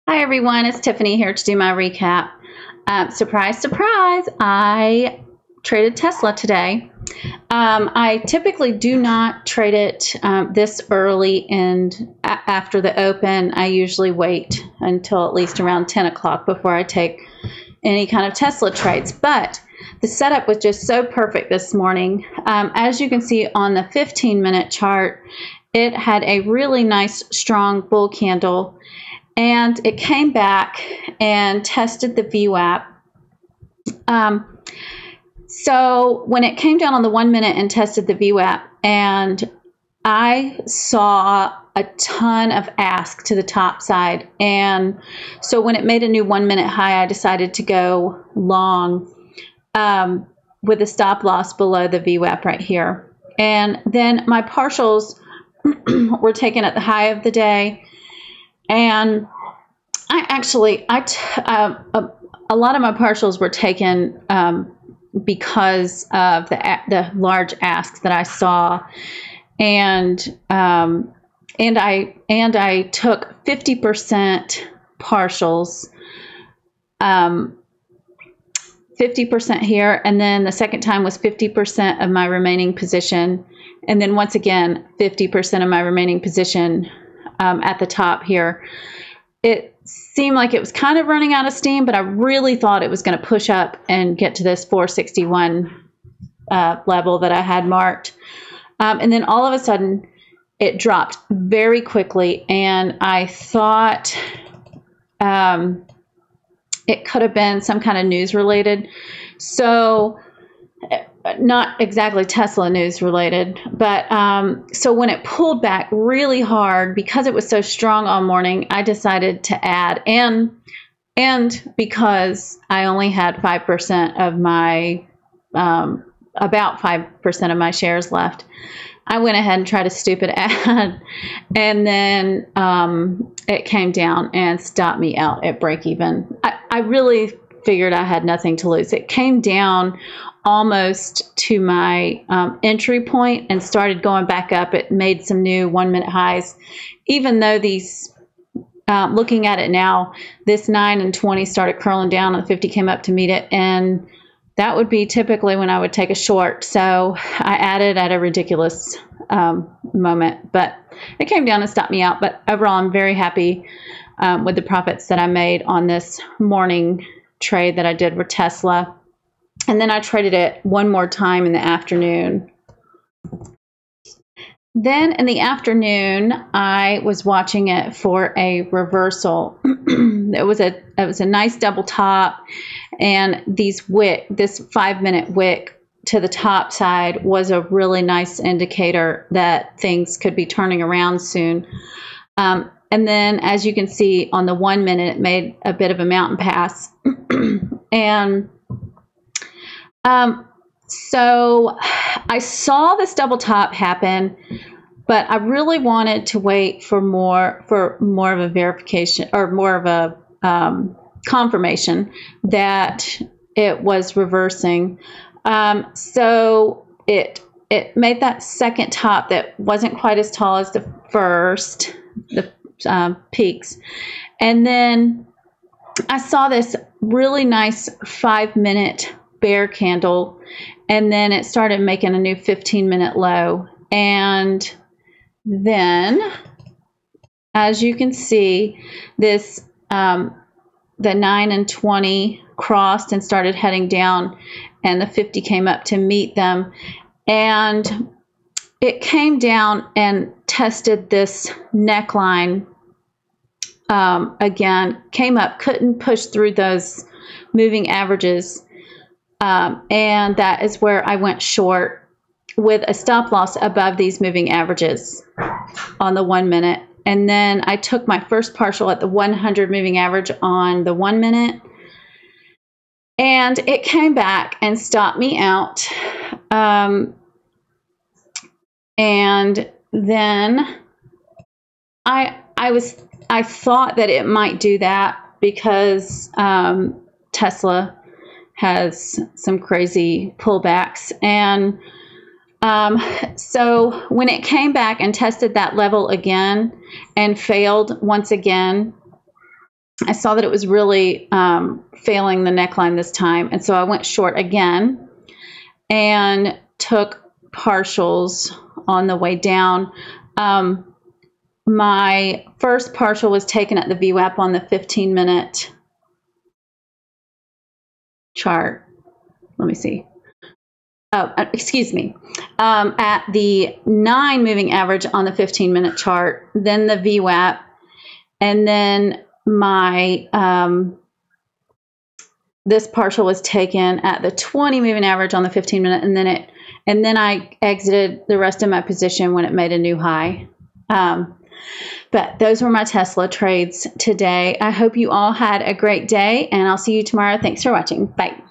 Hi everyone, it's Tiffany here to do my recap. Surprise, surprise, I traded Tesla today. I typically do not trade it this early, and after the open, I usually wait until at least around 10 o'clock before I take any kind of Tesla trades. But the setup was just so perfect this morning. As you can see on the 15-minute chart, it had a really nice strong bull candle, and it came back and tested the VWAP. So when it came down on the 1 minute and tested the VWAP, and I saw a ton of ask to the top side, and so when it made a new 1 minute high, I decided to go long with a stop loss below the VWAP right here. And then my partials were taken at the high of the day, and a lot of my partials were taken because of the large asks that I saw, and I took 50% partials, 50% here, and then the second time was 50% of my remaining position, and then once again 50% of my remaining position at the top here. It seemed like it was kind of running out of steam, but I really thought it was going to push up and get to this 461 level that I had marked. And then all of a sudden, it dropped very quickly, and I thought it could have been some kind of news related. So not exactly Tesla news related, but so when it pulled back really hard, because it was so strong all morning, I decided to add, and because I only had 5% of my about 5% of my shares left, I went ahead and tried to stupid add, and then it came down and stopped me out at break even. I really figured I had nothing to lose. It came down almost to my entry point and started going back up. It made some new 1 minute highs, even though these, looking at it now, this 9 and 20 started curling down and the 50 came up to meet it, and that would be typically when I would take a short. So I added at a ridiculous moment, but it came down and stopped me out. But overall, I'm very happy with the profits that I made on this morning trade that I did with Tesla. And then I traded it one more time in the afternoon. Then in the afternoon, I was watching it for a reversal. It was a nice double top, and this 5 minute wick to the top side was a really nice indicator that things could be turning around soon. And then, as you can see on the 1 minute, it made a bit of a mountain pass, and so I saw this double top happen, but I really wanted to wait for more of a verification, or more of a confirmation that it was reversing. So it made that second top that wasn't quite as tall as the first, the peaks, and then I saw this really nice 5 minute bear candle, and then it started making a new 15-minute low, and then, as you can see, this the 9 and 20 crossed and started heading down, and the 50 came up to meet them, and it came down and tested this neckline again, came up, couldn't push through those moving averages, and that is where I went short with a stop loss above these moving averages on the 1 minute. And then I took my first partial at the 100 moving average on the 1 minute, and it came back and stopped me out. And then I thought that it might do that because Tesla has some crazy pullbacks, and so when it came back and tested that level again and failed once again, I saw that it was really failing the neckline this time. And so I went short again and took partials on the way down. My first partial was taken at the VWAP on the 15-minute chart. Let me see. Oh, excuse me. At the 9 moving average on the 15-minute chart, then the VWAP, and then my this partial was taken at the 20 moving average on the 15-minute, and then I exited the rest of my position when it made a new high. But those were my Tesla trades today. I hope you all had a great day, and I'll see you tomorrow. Thanks for watching. Bye.